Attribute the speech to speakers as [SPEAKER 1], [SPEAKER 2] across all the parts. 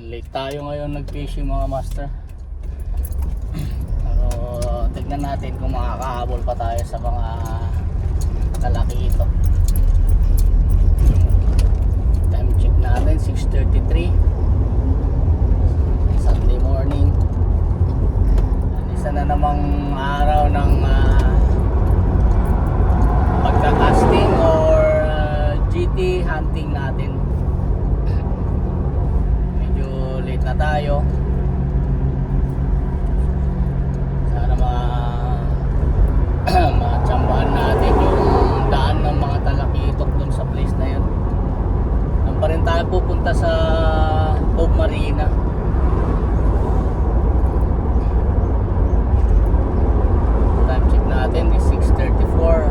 [SPEAKER 1] Late tayo ngayon nag-fishing mga master. Pero tignan natin kung makakahabol pa tayo sa mga kalaki ito. Time check natin 6:33 Sunday morning. Isa na namang araw ng pagka-casting or GT hunting natin. Medyo late na tayo. Sana matsambahan natin yung daan ng mga talakitok dun sa place na yun. Doon pa rin tayo pupunta sa Cove Marina. Time check natin is 6:34.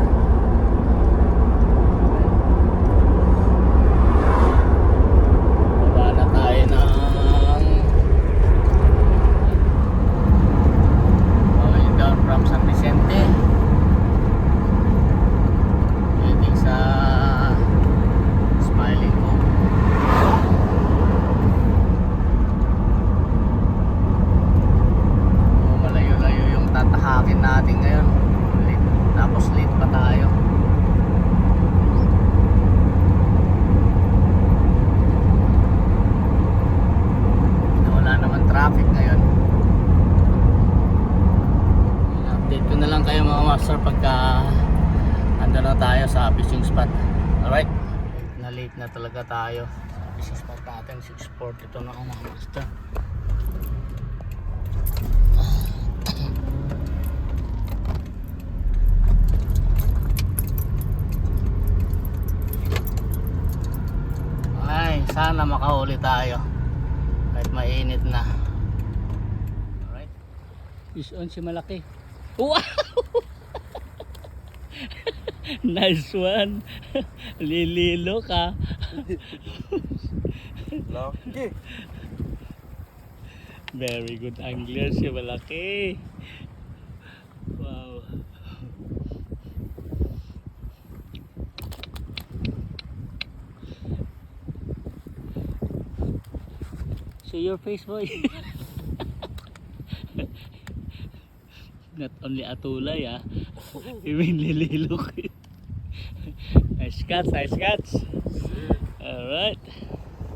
[SPEAKER 1] Pagka ando na tayo sa fishing spot. Alright, late na talaga tayo sa fishing spot natin. 6:40 ito na mga master. Ay, sana makahuli tayo kahit mainit na. Alright, fish on si malaki. Wow! Nice one. Lililo ka.
[SPEAKER 2] Laki.
[SPEAKER 1] Very good angler si malaki. Wow. See your face, boy. Not only atulay even lililok. Nice catch, nice catch. Alright.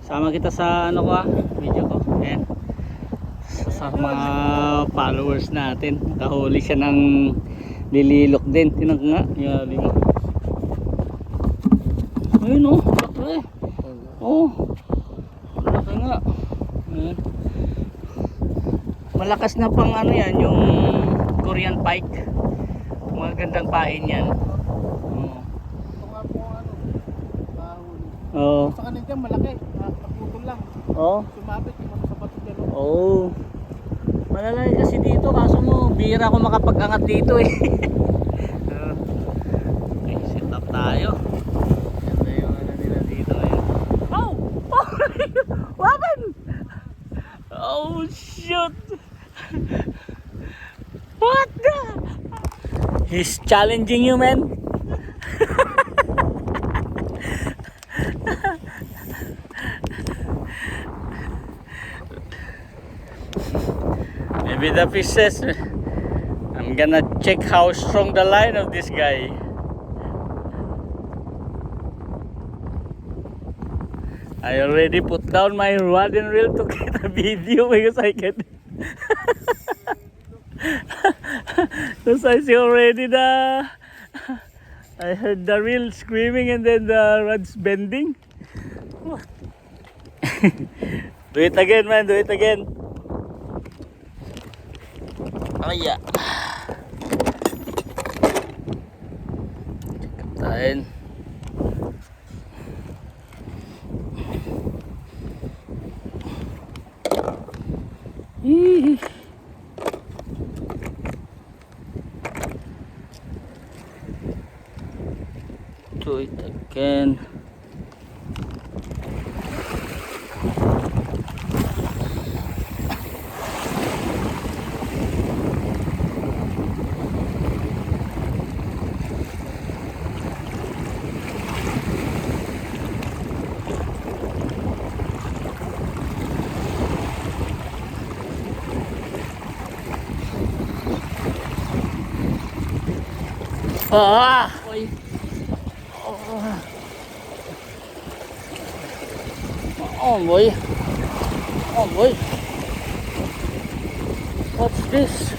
[SPEAKER 1] Sama kita sa ano ko video ko. Ayan. Sa mga followers natin. Nakahuli siya ng lililok din. Tinan ko nga. Yali mo. Ayun oh. Laki. Oh. Laki nga. Ayan. Malakas na pang ano yan. Yung Korean pike. Magandang pain yan. Oo.
[SPEAKER 2] Sa kanil dyan malaki, naputol lang.
[SPEAKER 1] Oo.
[SPEAKER 2] Sumabit yung sa bato dyan.
[SPEAKER 1] Oo. Malalaki kasi dito, kaso mo bihira ako makapag-angat dito eh. Okay, set up tayo. Ganda yung ano nila dito ngayon. Oh! Oh! What happened? Oh shoot! What the? He's challenging you, man. Maybe the fish says, I'm gonna check how strong the line of this guy. I already put down my rod and reel to get a video because I can. Because I see already I heard the reel screaming and then the rod's bending. Do it again, man, do it again. Oh yeah. Kaptain. Do it again. Ah! Oy. Oh boy. Oh boy. What's this?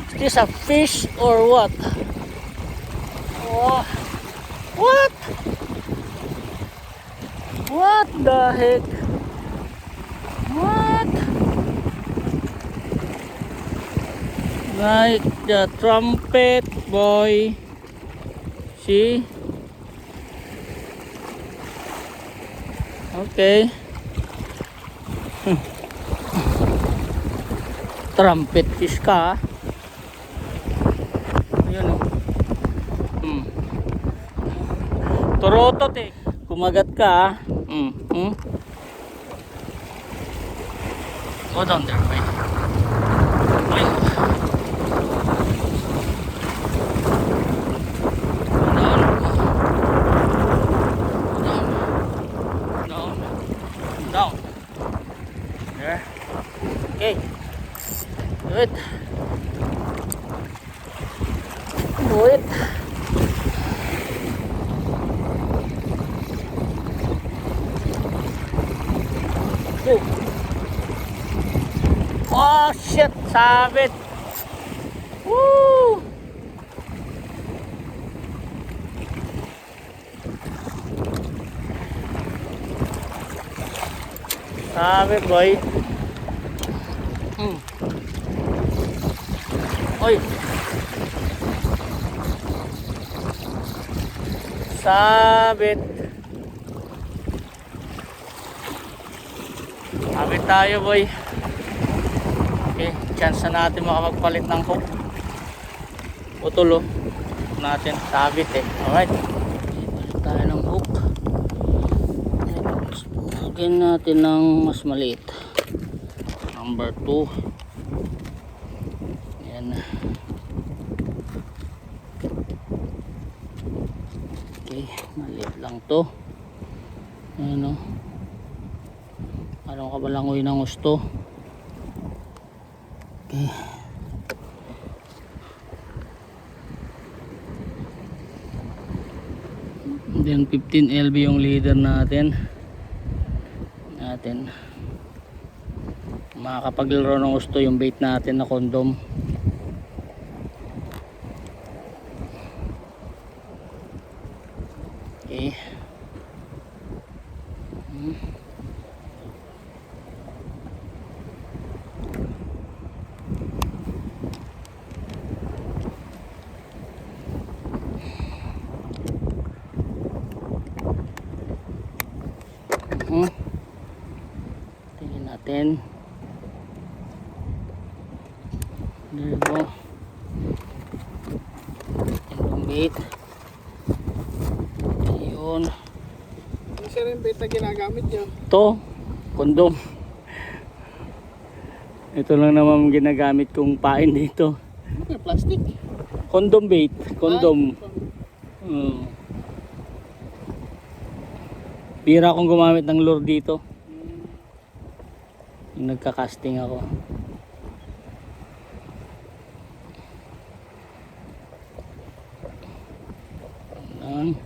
[SPEAKER 1] Is this a fish or what? Oh. What? What the heck? What? Like the trumpet boy. See? Okay. Trumpet fish ka. Ayun oh. Torotot eh. Kumagat ka. Go down there, boy. Boy. Down. There. Okay. Do it. Do it. Oh. Oh shit, sabit. Woo! Sabit boy. Oy. Sabit. Sabit tayo boy. Okay, chance na natin makapagpalit ng hook. Putol oh. Natin sabit eh. Alright. Palit tayo ng hook. Lagyan natin ng mas maliit. Number 2. Ayan. Okay, maliit lang to. Ayan o. Parang kabalangoy ng gusto. Okay. Then 15 LB yung leader natin. Makakapaglaro ng gusto yung bait natin na condom. Okay. Tingnan natin. There you go. Yung bait. Ayun.
[SPEAKER 2] Isa rin bait na ginagamit nyo.
[SPEAKER 1] Ito, kondom. Ito lang naman ginagamit kong pain dito.
[SPEAKER 2] Ano kaya, plastic?
[SPEAKER 1] Condom bait. Condom. Bira akong gumamit ng lure dito. Yung nagka-casting ako. Ayan.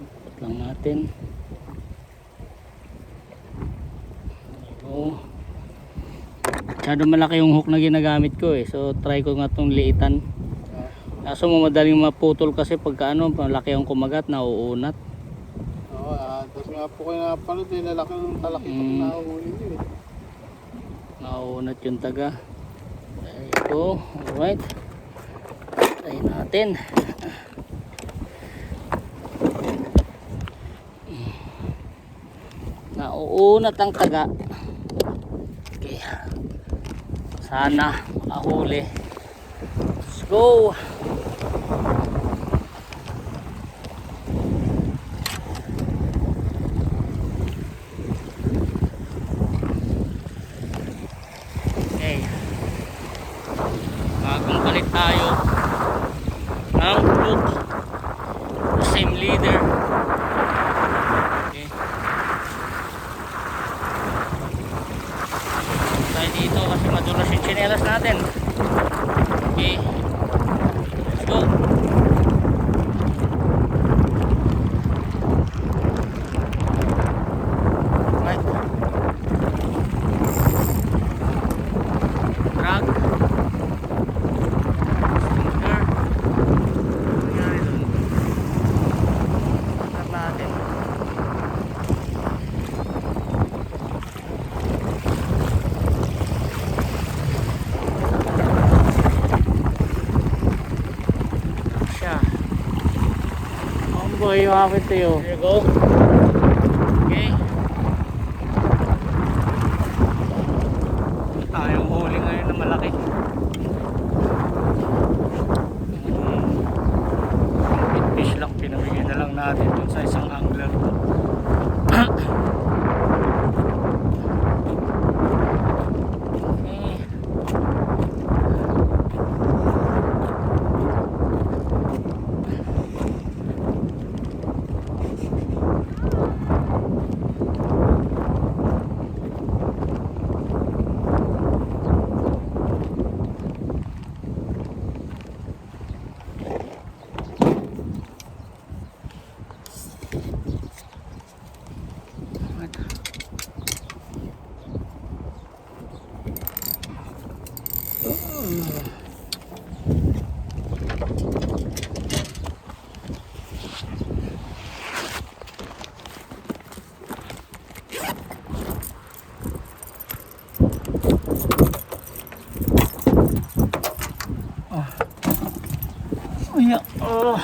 [SPEAKER 1] Ikot lang natin. Oh. Masyado malaki yung hook na ginagamit ko eh. So try ko nga itong liitan. Kaso madaling maputol kasi pagka ano, malaki ang kumagat, nauunat.
[SPEAKER 2] Oo, tapos nga po kayo napanood eh, lalaki ng talaki pag nahuhuli nyo eh.
[SPEAKER 1] Nauunat yung taga. There you go. Alright. Try natin. Nauunat ang taga. Okay. Sana makahuli. Let's go. Okay. Bagong palit tayo ng hook. Same leader. Okay. dito kasi madulas yung tsinelas natin. Okay. Let's go. Right. Drag. Stinker. Nangyari dun. Drag natin. Boy, what happened to you? There you go. Okay. Tayong huli ngayon na malaki. Bit fish lang, pinamigay na lang natin dun sa isang angler. Yeah. Oh.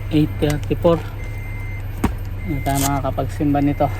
[SPEAKER 1] 8:34. Hindi tayo makakapagsimba nito.